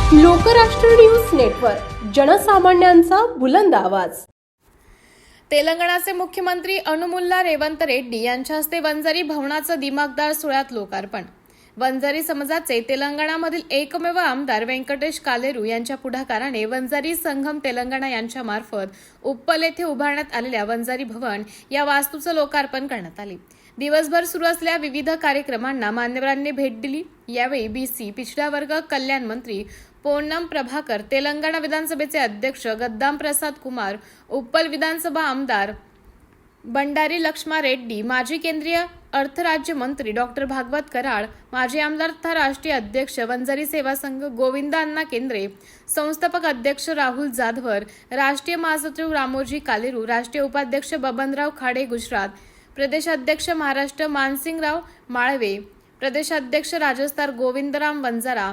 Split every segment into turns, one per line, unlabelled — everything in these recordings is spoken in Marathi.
लोकराष्ट्र न्यूज नेटवर्क, जनसामान्यांचा बुलंद आवाज।
तेलंगणाचे मुख्यमंत्री अनुमुल्ला रेवंत रेड्डी यांच्या हस्ते वंजारी भवनाचं दिमागदार सोहळ्यात लोकार्पण। वंजारी समाजाचे तेलंगणामधील एकमेव आमदार व्यंकटेश कालेरू यांच्या पुढाकाराने वंजारी संघम तेलंगणा यांच्या मार्फत उप्पल येथे उभारण्यात आलेल्या वंजारी भवन या वास्तूचं लोकार्पण करण्यात आले। दिवसभर सुरू असलेल्या विविध कार्यक्रमांना मान्यवरांनी भेट दिली। यावेळी बीसी पिछड़ा वर्ग कल्याण मंत्री पोन्नम प्रभाकर, तेलंगणा विधानसभेचे अध्यक्ष गद्दाम प्रसाद कुमार, उप्पल विधानसभा आमदार बंडारी लक्ष्मा रेड्डी, माजी केंद्रीय अर्थ राज्य मंत्री डॉक्टर भागवत कराड, माजी आमदार तथा राष्ट्रीय अध्यक्ष वंजारी सेवा संघ गोविंदा अण्णा केंद्रे, संस्थापक अध्यक्ष राहुल जाधवर, राष्ट्रीय महासचिव रामोजी कालेरू, राष्ट्रीय उपाध्यक्ष बबनराव खाडे गुजरात, प्रदेश अध्यक्ष महाराष्ट्र मानसिंगराव माळवे, प्रदेश अध्यक्ष राजस्थान गोविंदराम वंजारा,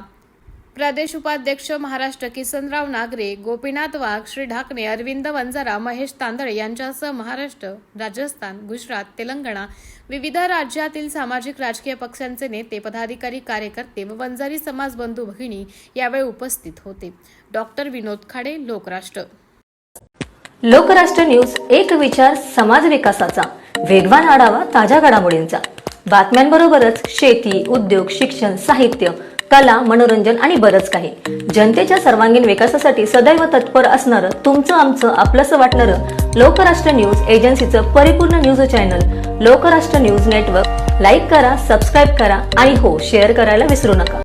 प्रदेश उपाध्यक्ष महाराष्ट्र किसनराव नागरे, गोपीनाथ वाघ, श्री ढाकणे, अरविंद वंजारा, महेश तांदळे यांच्यासह महाराष्ट्र, राजस्थान, गुजरात, तेलंगणा, विविध राज्यातील सामाजिक राजकीय पक्षांचे नेते, पदाधिकारी, कार्यकर्ते व वंजारी समाज बंधू भगिनी यावेळी उपस्थित होते। डॉक्टर विनोद खाडे, लोकराष्ट्र।
लोकराष्ट्र न्यूज, एक विचार समाज विकासाचा, वेगवान आढावा ताज्या घडामोडींचा, बातम्यांबरोबरच शेती, उद्योग, शिक्षण, साहित्य, कला, मनोरंजन आणि बरंच काही। जनतेच्या सर्वांगीण विकासासाठी सदैव तत्पर असणारं, तुमचं आमचं आपलंसं वाटणारं लोकराष्ट्र न्यूज एजन्सीचं परिपूर्ण news channel Lokrashtra news network like करा, सबस्क्राईब करा आणि हो, शेअर करायला विसरू नका।